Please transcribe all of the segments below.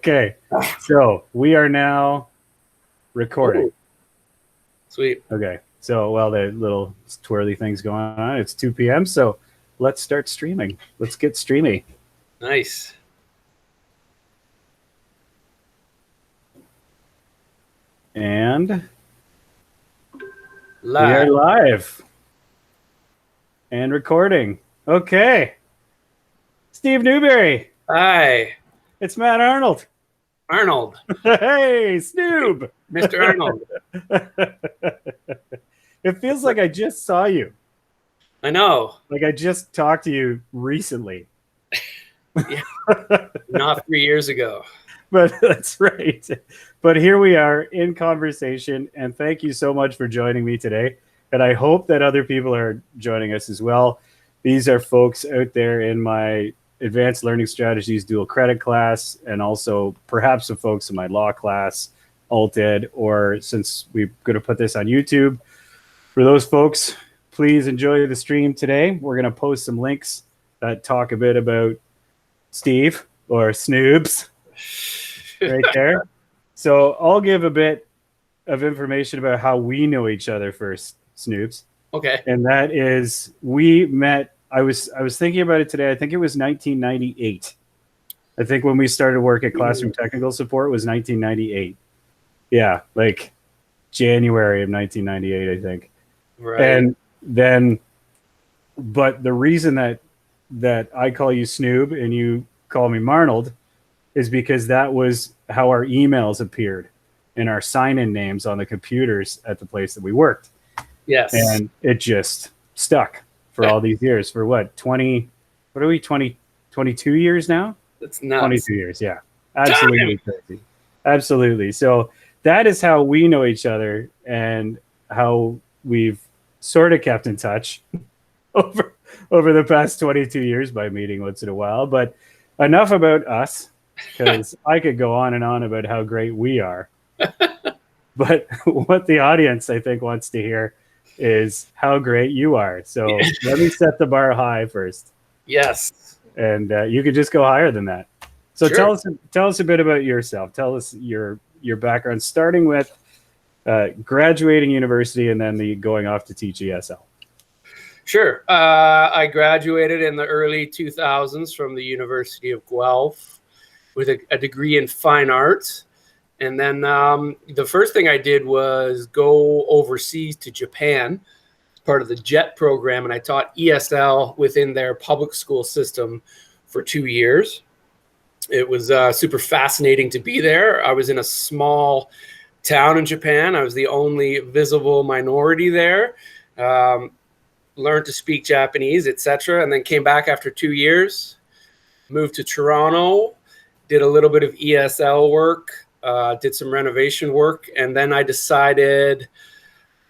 Okay, so we are now recording. Ooh. Sweet. Okay, so while the little twirly thing's going on, it's 2 p.m., so let's start streaming. Let's get streamy. Nice. And Live. we are live and recording. Okay. Steve Newberry. Hi. It's Matt Arnold. Arnold. Hey, Snoob. Mr. Arnold. It feels like I just saw you. I know. Like I just talked to you recently. Yeah. Not 3 years ago. But that's right. But here we are in conversation, and thank you so much for joining me today. And I hope that other people are joining us as well. These are folks out there in my Advanced Learning Strategies dual credit class, and also perhaps some folks in my law class, Alt Ed, or since we're going to put this on YouTube. For those folks, please enjoy the stream today. We're going to post some links that talk a bit about Steve or Snoobs right there. So I'll give a bit of information about how we know each other first, Snoobs. Okay. And that is, we met, I was thinking about it today. I think it was 1998. I think when we started work at Classroom Technical Support was 1998. Yeah, like January of 1998, I think. Right. And then, but the reason that I call you Snoob and you call me Marnold is because that was how our emails appeared in our sign-in names on the computers at the place that we worked. Yes. And it just stuck for all these years. For what, 20, what are we, 22 years now? That's nuts. 22 years, yeah. Absolutely crazy. Absolutely. So that is how we know each other and how we've sort of kept in touch over the past 22 years by meeting once in a while. But enough about us, because I could go on and on about how great we are. But what the audience, I think, wants to hear is how great you are. So let me set the bar high first. Yes. And you could just go higher than that. So Sure. tell us a bit about yourself. Tell us your background, starting with graduating university and then the going off to teach ESL. Sure. I graduated in the early 2000s from the University of Guelph with a degree in fine arts. And then the first thing I did was go overseas to Japan, part of the JET program, and I taught ESL within their public school system for 2 years. It was super fascinating to be there. I was in a small town in Japan. I was the only visible minority there. Learned to speak Japanese, etc., and then came back after 2 years, moved to Toronto, did a little bit of ESL work, did some renovation work, and then I decided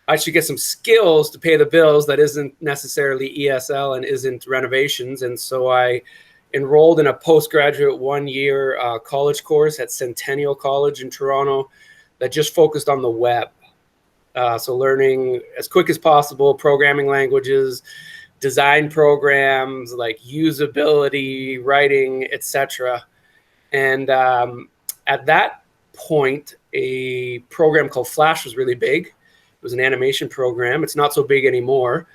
I should get some skills to pay the bills that isn't necessarily ESL and isn't renovations. And so I enrolled in a postgraduate 1-year college course at Centennial College in Toronto that just focused on the web. So learning as quick as possible programming languages, design programs like usability, writing, etc. And at that point, a program called Flash was really big. It was an animation program. It's not so big anymore.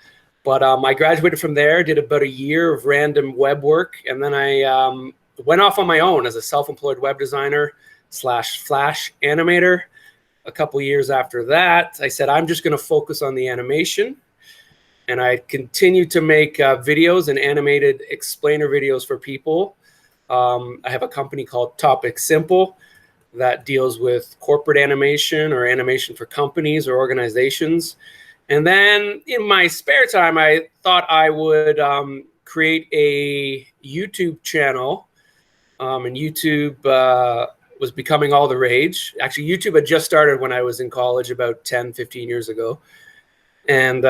But I graduated from there, did about a year of random web work, and then I went off on my own as a self-employed web designer / Flash animator. A couple years after that, I said, I'm just going to focus on the animation. And I continued to make videos and animated explainer videos for people. I have a company called Topic Simple that deals with corporate animation or animation for companies or organizations. And then in my spare time, I thought I would create a YouTube channel. And YouTube was becoming all the rage. Actually, YouTube had just started when I was in college about 10, 15 years ago. And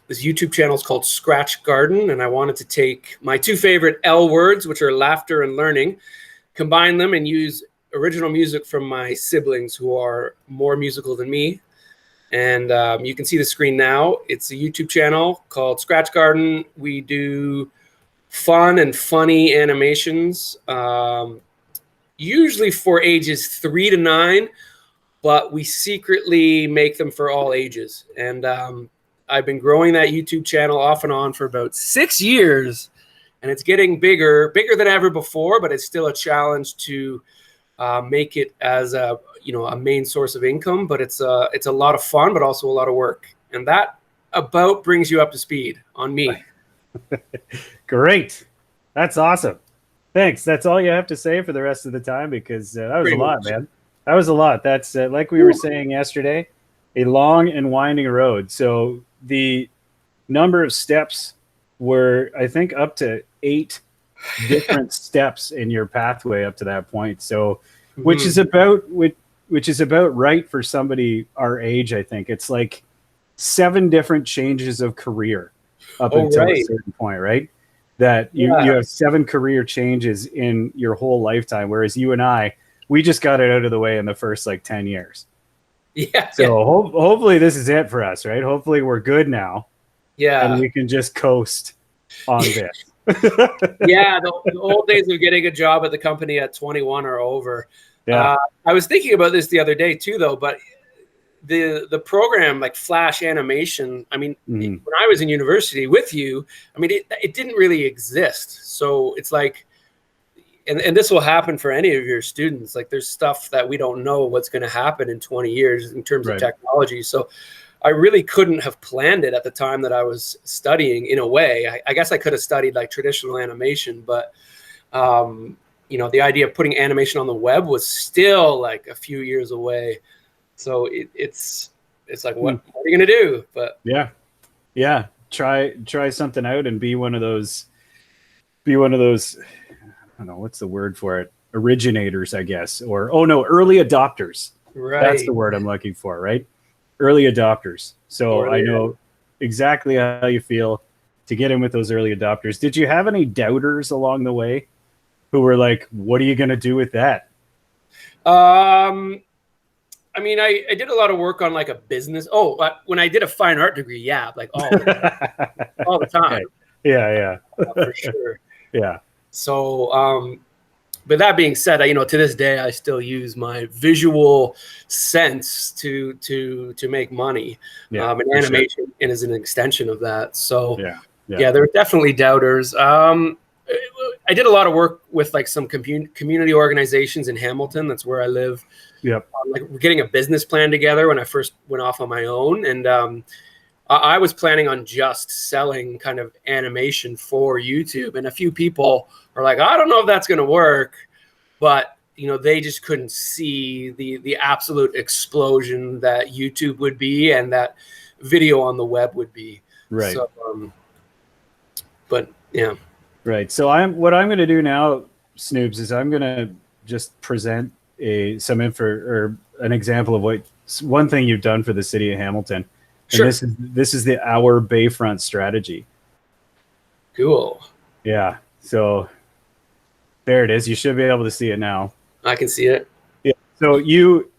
this YouTube channel is called Scratch Garden. And I wanted to take my two favorite L words, which are laughter and learning, combine them and use original music from my siblings who are more musical than me. And you can see the screen now. It's a YouTube channel called Scratch Garden. We do fun and funny animations usually for ages 3 to 9, but we secretly make them for all ages. And I've been growing that YouTube channel off and on for about 6 years, and it's getting bigger than ever before, but it's still a challenge to make it as a main source of income. But it's a lot of fun, but also a lot of work. And that about brings you up to speed on me. Great. That's awesome. Thanks. That's all you have to say for the rest of the time, because that was Pretty a lot, much. man. That was a lot. That's like we were saying yesterday, a long and winding road. So the number of steps were, I think, up to 8 different steps in your pathway up to that point. So, which is about right for somebody our age. I think it's like 7 different changes of career up until a certain point, right? That you have 7 career changes in your whole lifetime, whereas you and I, we just got it out of the way in the first like 10 years. Yeah. So hopefully this is it for us, right? Hopefully we're good now. Yeah. And we can just coast on this. Yeah. The old days of getting a job at the company at 21 are over. Yeah. I was thinking about this the other day too, though, but the program like Flash animation, I mean, when I was in university with you, I mean, it didn't really exist. So it's like, and this will happen for any of your students. Like there's stuff that we don't know what's going to happen in 20 years in terms of technology. So I really couldn't have planned it at the time that I was studying in a way. I guess I could have studied like traditional animation, but the idea of putting animation on the web was still like a few years away. So it's like, what are you going to do? But yeah. Try something out and be one of those, I don't know, what's the word for it? Originators, I guess. Or, early adopters. Right. That's the word I'm looking for, right? Early adopters. So I know exactly how you feel to get in with those early adopters. Did you have any doubters along the way who were like, what are you going to do with that? I mean, I did a lot of work on like a business. When I did a fine art degree, like all the time. Yeah. For sure. Yeah. So, but that being said, to this day, I still use my visual sense to make money. And animation is an extension of that. So yeah, there are definitely doubters. I did a lot of work with like some community organizations in Hamilton. That's where I live. Yep. Like we're getting a business plan together when I first went off on my own. And I was planning on just selling kind of animation for YouTube. And a few people are like, I don't know if that's going to work. But, they just couldn't see the absolute explosion that YouTube would be and that video on the web would be. Right. So, but yeah. Right. So what I'm going to do now, Snoobs, is I'm going to just present an example of one thing you've done for the city of Hamilton. Sure. And this is our Bayfront strategy. Cool. Yeah. So there it is. You should be able to see it now. I can see it. Yeah. So you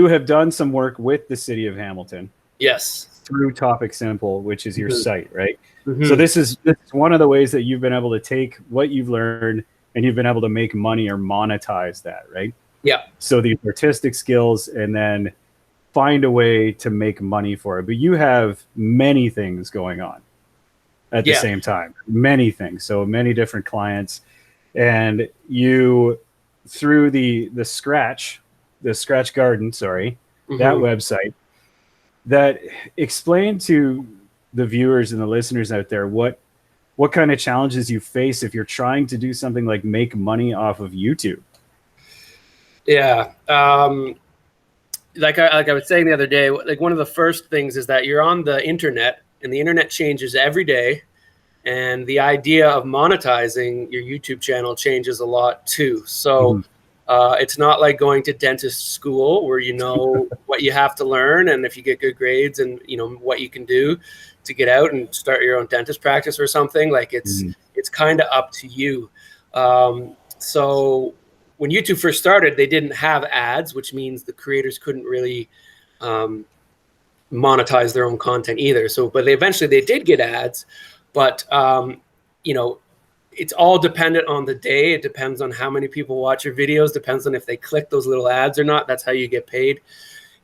have done some work with the city of Hamilton. Yes. Through Topic Simple, which is your site, right? Mm-hmm. So this is one of the ways that you've been able to take what you've learned and you've been able to make money or monetize that, right? Yeah. So the artistic skills and then find a way to make money for it. But you have many things going on at the same time. Many things. So many different clients. And you, through the Scratch Garden, that website, that explain to the viewers and the listeners out there what kind of challenges you face if you're trying to do something like make money off of YouTube. Yeah. Like I was saying the other day, like one of the first things is that you're on the internet and the internet changes every day. And the idea of monetizing your YouTube channel changes a lot too. So it's not like going to dentist school where you know what you have to learn and if you get good grades and what you can do to get out and start your own dentist practice or something. Like it's kind of up to you. So when YouTube first started, they didn't have ads, which means the creators couldn't really monetize their own content either. So, but eventually they did get ads. But it's all dependent on the day. It depends on how many people watch your videos, depends on if they click those little ads or not. That's how you get paid.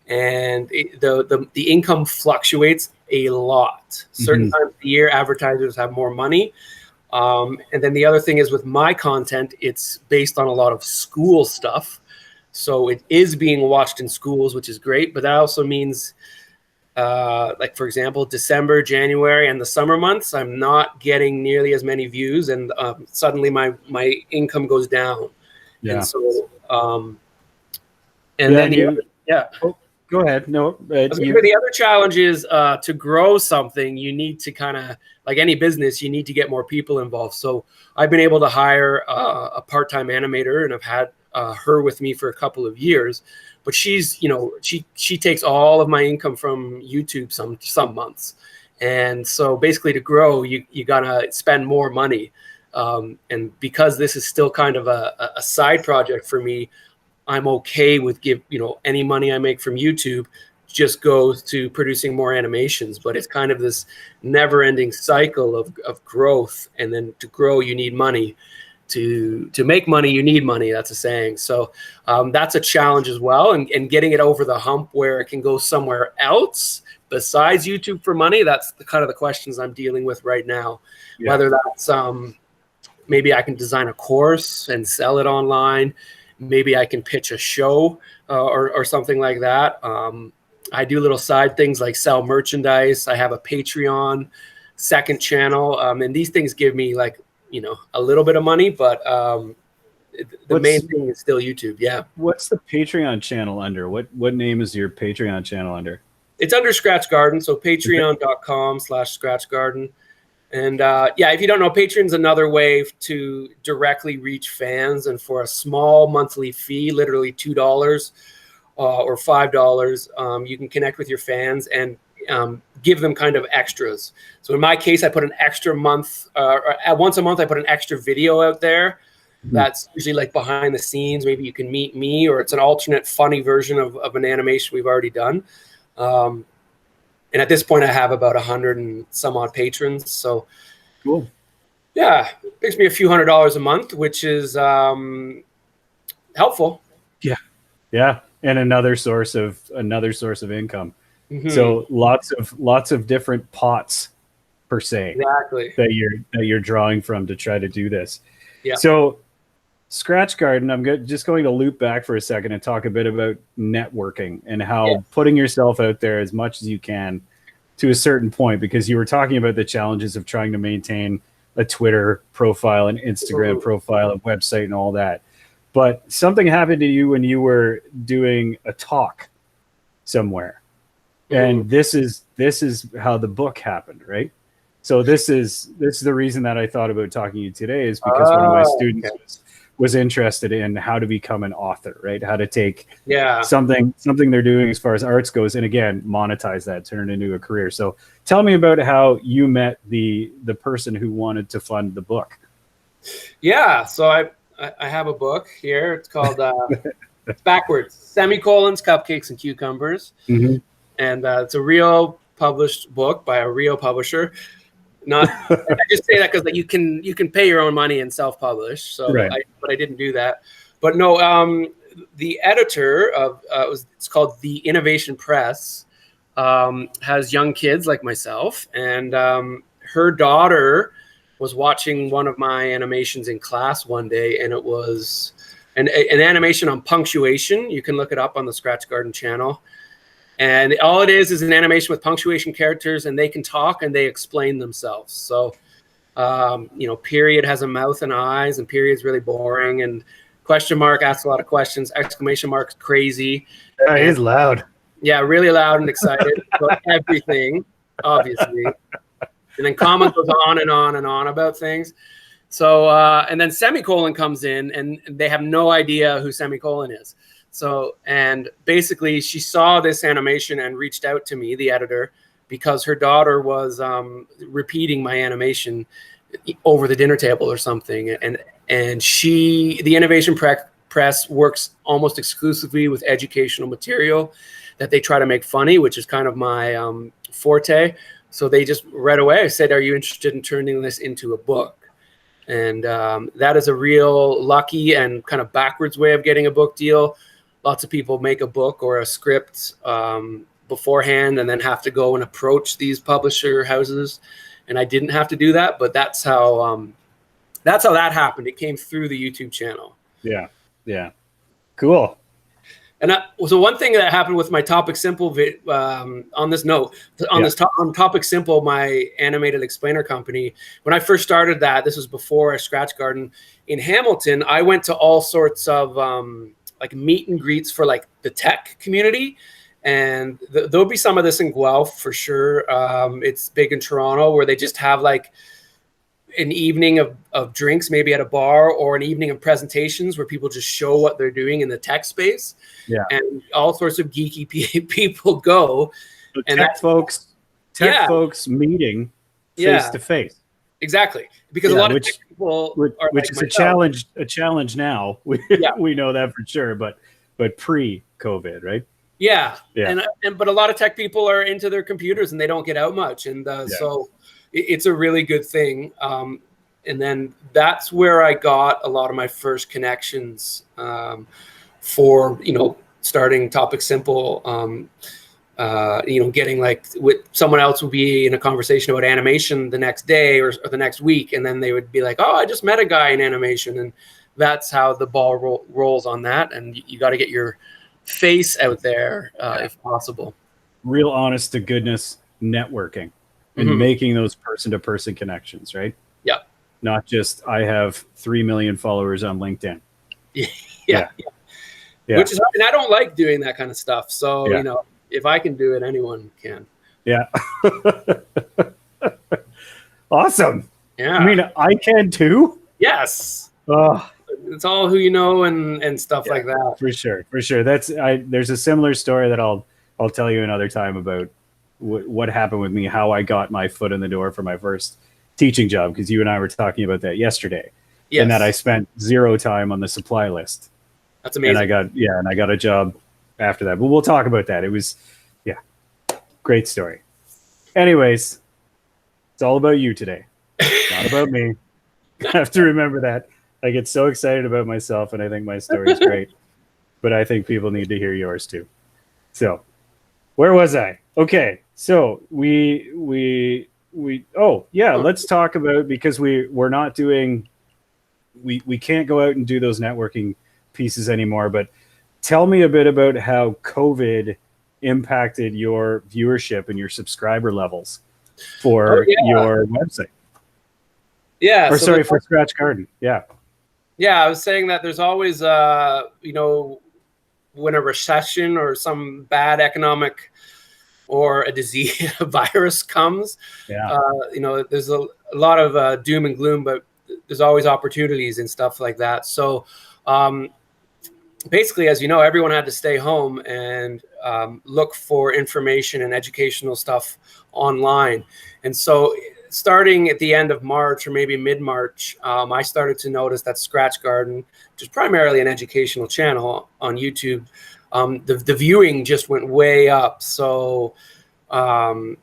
And the income fluctuates a lot. Certain times of the year, advertisers have more money. And then the other thing is with my content, it's based on a lot of school stuff. So it is being watched in schools, which is great. But that also means, like, for example, December, January, and the summer months, I'm not getting nearly as many views. And suddenly my income goes down. Yeah. And so, and then go ahead. No, the other challenge is to grow something, you need to kind of, like any business, you need to get more people involved. So I've been able to hire a part-time animator, and I've had her with me for a couple of years. But she's, she takes all of my income from YouTube some months. And so basically to grow, you gotta spend more money. And because this is still kind of a side project for me, I'm okay with any money I make from YouTube just goes to producing more animations. But it's kind of this never-ending cycle of growth. And then to grow, you need money. To make money, you need money. That's a saying. So that's a challenge as well. And getting it over the hump where it can go somewhere else besides YouTube for money, that's the kind of the questions I'm dealing with right now. Yeah. Whether that's maybe I can design a course and sell it online. Maybe I can pitch a show or something like that. I do little side things like sell merchandise. I have a Patreon second channel. And these things give me a little bit of money, but the main thing is still YouTube. Yeah. What's the Patreon channel under? What name is your Patreon channel under? It's under Scratch Garden. So patreon.com/Scratch Garden. And if you don't know, Patreon's another way to directly reach fans. And for a small monthly fee, literally $2 or $5, you can connect with your fans and give them kind of extras. So in my case, I put an extra month, once a month, I put an extra video out there. That's usually like behind the scenes. Maybe you can meet me, or it's an alternate funny version of an animation we've already done. And at this point, I have about 100 and some odd patrons. So cool. Yeah, it makes me a few $100s a month, which is helpful. Yeah. Yeah. And another source of income. Mm-hmm. So lots of different pots per se. Exactly. that you're drawing from to try to do this. Yeah. So Scratch Garden, I'm just going to loop back for a second and talk a bit about networking and how putting yourself out there as much as you can to a certain point, because you were talking about the challenges of trying to maintain a Twitter profile, an Instagram profile, a website, and all that. But something happened to you when you were doing a talk somewhere. And this is how the book happened, right? So this is the reason that I thought about talking to you today, is because one of my students was interested in how to become an author, right? How to take something they're doing as far as arts goes, and again, monetize that, turn it into a career. So tell me about how you met the person who wanted to fund the book. Yeah, so I have a book here. It's called it's backwards, Semicolons, Cupcakes, and Cucumbers. Mm-hmm. And it's a real published book by a real publisher. Not, I just say that because you can pay your own money and self-publish. So, right. But I didn't do that. But no, the editor of it's called The Innovation Press, has young kids like myself, and her daughter was watching one of my animations in class one day, and it was an animation on punctuation. You can look it up on the Scratch Garden channel. And all it is an animation with punctuation characters, and they can talk and they explain themselves. So, period has a mouth and eyes, and period's really boring. And question mark asks a lot of questions. Exclamation mark's crazy. Yeah, he's loud. Yeah, really loud and excited about everything, obviously. And then comma goes on and on and on about things. So, and then Semicolon comes in, and they have no idea who Semicolon is. So, and basically she saw this animation and reached out to me, the editor, because her daughter was repeating my animation over the dinner table or something. And the Innovation Press works almost exclusively with educational material that they try to make funny, which is kind of my forte. So they just right away said, "Are you interested in turning this into a book?" And that is a real lucky and kind of backwards way of getting a book deal. Lots of people make a book or a script beforehand and then have to go and approach these publisher houses. And I didn't have to do that, but that's how that happened. It came through the YouTube channel. Yeah. Yeah. Cool. And so one thing that happened with my Topic Simple on this note, on Topic Simple, my animated explainer company, when I first started that, this was before Scratch Garden in Hamilton, I went to all sorts of like meet and greets for like the tech community. And there'll be some of this in Guelph for sure. It's big in Toronto where they just have like an evening of drinks, maybe at a bar, or an evening of presentations where people just show what they're doing in the tech space. Yeah. And all sorts of geeky people go. So and tech folks meeting face to face. Exactly. Because a lot of tech people are which is a challenge now. We know that for sure, but pre-COVID, right? Yeah. But a lot of tech people are into their computers and they don't get out much. And so it's a really good thing. And then that's where I got a lot of my first connections for, starting Topic Simple, getting like with someone else would be in a conversation about animation the next day or the next week. And then they would be like, oh, I just met a guy in animation. And that's how the ball rolls on that. And you got to get your face out there if possible. Real honest to goodness networking. And making those person-to-person connections, right? Yeah. Not just, I have 3 million followers on LinkedIn. Yeah. Which is, and I don't like doing that kind of stuff. So, if I can do it, anyone can. Yeah. Awesome. Yeah. I mean, I can too. Yes. Oh. It's all who you know and stuff like that. For sure. There's a similar story that I'll tell you another time about what happened with me, how I got my foot in the door for my first teaching job, because you and I were talking about that yesterday. Yes. And that I spent 0 time on the supply list. That's amazing. And I got a job after that. But we'll talk about that. It was, great story. Anyways, it's all about you today. Not about me. I have to remember that. I get so excited about myself, and I think my story is great. But I think people need to hear yours too. So, where was I? Okay, so let's talk about, because we're not doing, we can't go out and do those networking pieces anymore, but tell me a bit about how COVID impacted your viewership and your subscriber levels for your website. Yeah. Or for Scratch Garden. Yeah. Yeah, I was saying that there's always, when a recession or some bad economic or a disease, a virus comes, there's a lot of doom and gloom, but there's always opportunities and stuff like that. So basically, as you know, everyone had to stay home and look for information and educational stuff online. And so starting at the end of March or maybe mid-March, I started to notice that Scratch Garden, which is primarily an educational channel on YouTube, the viewing just went way up. So I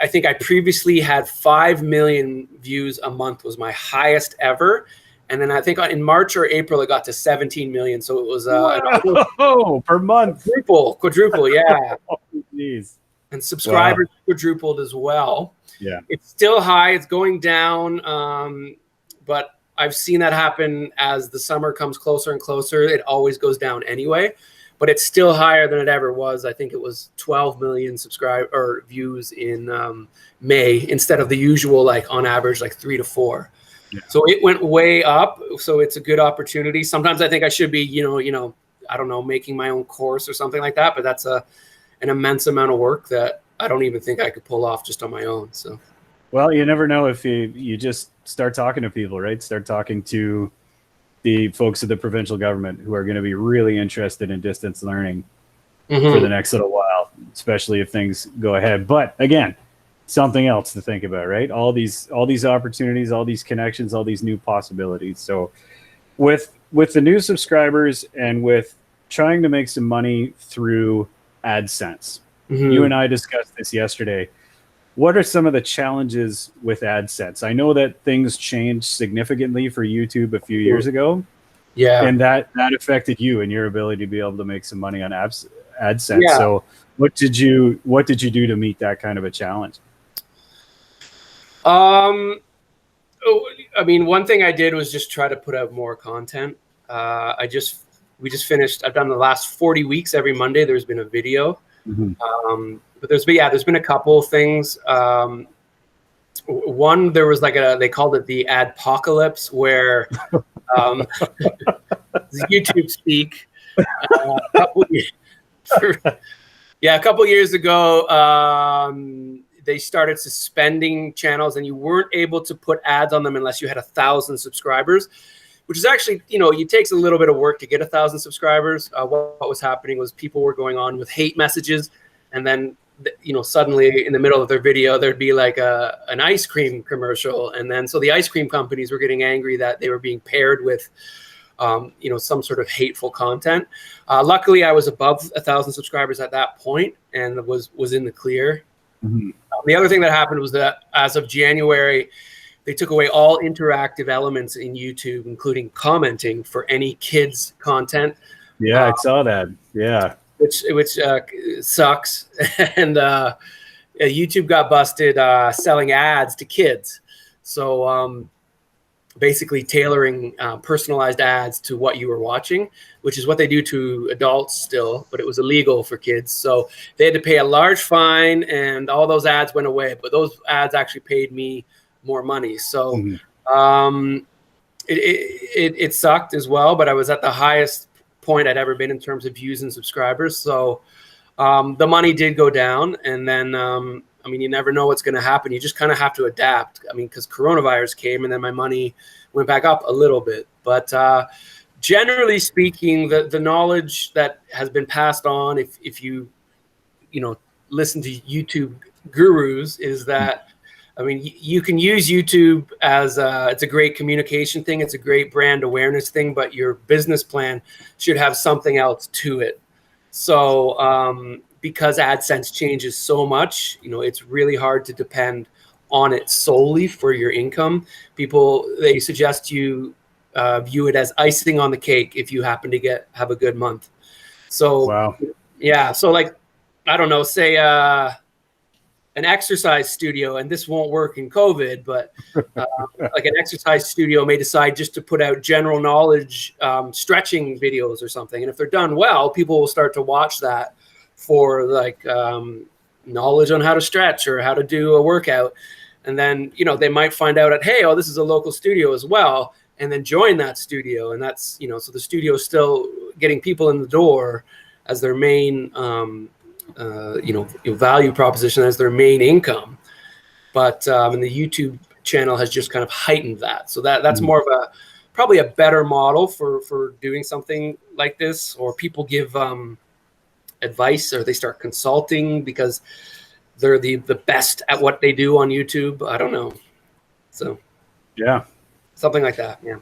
think I previously had 5 million views a month was my highest ever. And then I think in March or April, it got to 17 million. So it was per month. Quadruple, yeah. Oh, geez. And subscribers quadrupled as well. Yeah. It's still high. It's going down. But I've seen that happen as the summer comes closer and closer. It always goes down anyway. But it's still higher than it ever was. I think it was 12 million views in May instead of the usual, on average, 3 to 4. Yeah. So it went way up. So it's a good opportunity. Sometimes I think I should be, I don't know, making my own course or something like that. But that's an immense amount of work that I don't even think I could pull off just on my own. So, well, you never know if you just start talking to people, right? Start talking to the folks of the provincial government who are going to be really interested in distance learning for the next little while, especially if things go ahead. But again, something else to think about, right? All these opportunities, all these connections, all these new possibilities. So with the new subscribers and with trying to make some money through Adsense, you and I discussed this yesterday. what are some of the challenges with AdSense? I know that things changed significantly for YouTube a few years ago, Yeah. and that affected you and your ability to be able to make some money on AdSense. Yeah. So what did you do to meet that kind of a challenge? I mean, one thing I did was just try to put out more content. We just finished. I've done the last 40 weeks. Every Monday, there's been a video. But there's been a couple things. One, there was they called it the adpocalypse, where YouTube speak. A couple years ago, they started suspending channels, and you weren't able to put ads on them unless you had 1,000 subscribers, which is actually, it takes a little bit of work to get 1,000 subscribers. What was happening was people were going on with hate messages, and then, suddenly in the middle of their video, there'd be like an ice cream commercial. And then, so the ice cream companies were getting angry that they were being paired with, some sort of hateful content. Luckily, I was above 1,000 subscribers at that point and was in the clear. The other thing that happened was that as of January, they took away all interactive elements in YouTube, including commenting for any kids content. Yeah, I saw that. Yeah, which sucks. And YouTube got busted selling ads to kids. So basically tailoring personalized ads to what you were watching, which is what they do to adults still, but it was illegal for kids. So they had to pay a large fine, and all those ads went away. But those ads actually paid me more money. So it sucked as well, but I was at the highest point I'd ever been in terms of views and subscribers. So the money did go down, and then you never know what's going to happen. You just kind of have to adapt. Because coronavirus came, and then my money went back up a little bit. But generally speaking, the knowledge that has been passed on, if you listen to YouTube gurus, is that you can use YouTube as it's a great communication thing. It's a great brand awareness thing, but your business plan should have something else to it. So because AdSense changes so much, it's really hard to depend on it solely for your income. They suggest you view it as icing on the cake if you happen to have a good month. So, wow. Yeah. So I don't know, say an exercise studio, and this won't work in COVID, but like an exercise studio may decide just to put out general knowledge stretching videos or something. And if they're done well, people will start to watch that for knowledge on how to stretch or how to do a workout. And then, they might find out that, hey, this is a local studio as well, and then join that studio. And that's, so the studio is still getting people in the door as their main value proposition, as their main income. But and the YouTube channel has just kind of heightened that. So that's more of probably a better model for doing something like this. Or people give advice, or they start consulting because they're the best at what they do on YouTube. I don't know. So yeah, something like that. Yeah.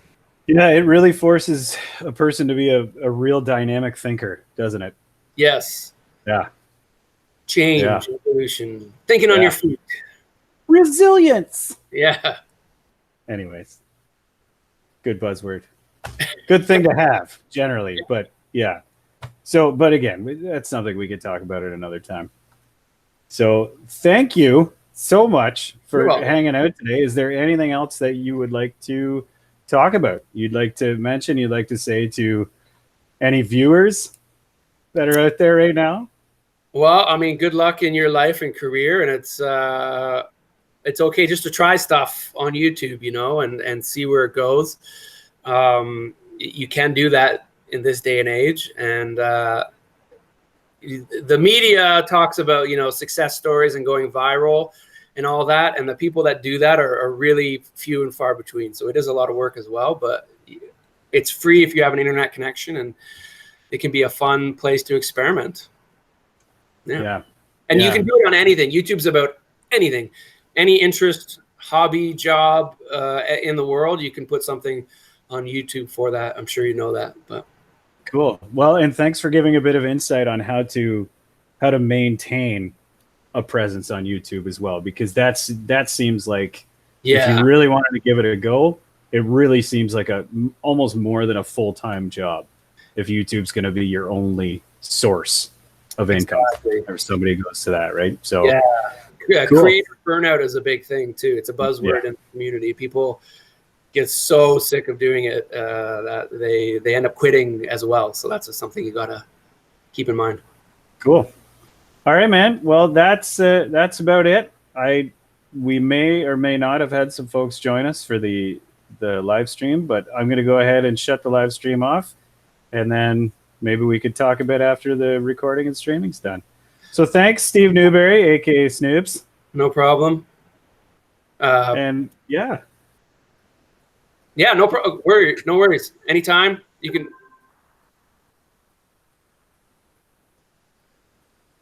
Yeah, it really forces a person to be a real dynamic thinker, doesn't it? Yes. Yeah. Change, evolution, thinking on your feet. Resilience. Yeah. Anyways, good buzzword. Good thing to have generally, but yeah. So, but again, that's something we could talk about at another time. So thank you so much for hanging out today. Is there anything else that you would like to talk about? You'd like to mention, you'd like to say to any viewers that are out there right now? Well, good luck in your life and career. And it's okay just to try stuff on YouTube, and see where it goes. You can do that in this day and age. And the media talks about, success stories and going viral and all that. And the people that do that are really few and far between. So it is a lot of work as well, but it's free if you have an internet connection, and it can be a fun place to experiment. Yeah. And you can do it on anything. YouTube's about anything, any interest, hobby, job in the world. You can put something on YouTube for that. I'm sure you know that, but cool. Well, and thanks for giving a bit of insight on how to maintain a presence on YouTube as well, because that seems like if Yeah. you really wanted to give it a go, it really seems like almost more than a full-time job if YouTube's going to be your only source of income, Exactly. or somebody goes to that, right? So yeah, cool. creator burnout is a big thing too. It's a buzzword in the community. People get so sick of doing it that they end up quitting as well. So that's just something you gotta keep in mind. Cool. All right, man. Well, that's about it. We may or may not have had some folks join us for the live stream, but I'm going to go ahead and shut the live stream off, and then maybe we could talk a bit after the recording and streaming's done. So thanks, Steve Newberry, aka Snoops. No problem. And yeah, no worries. Anytime you can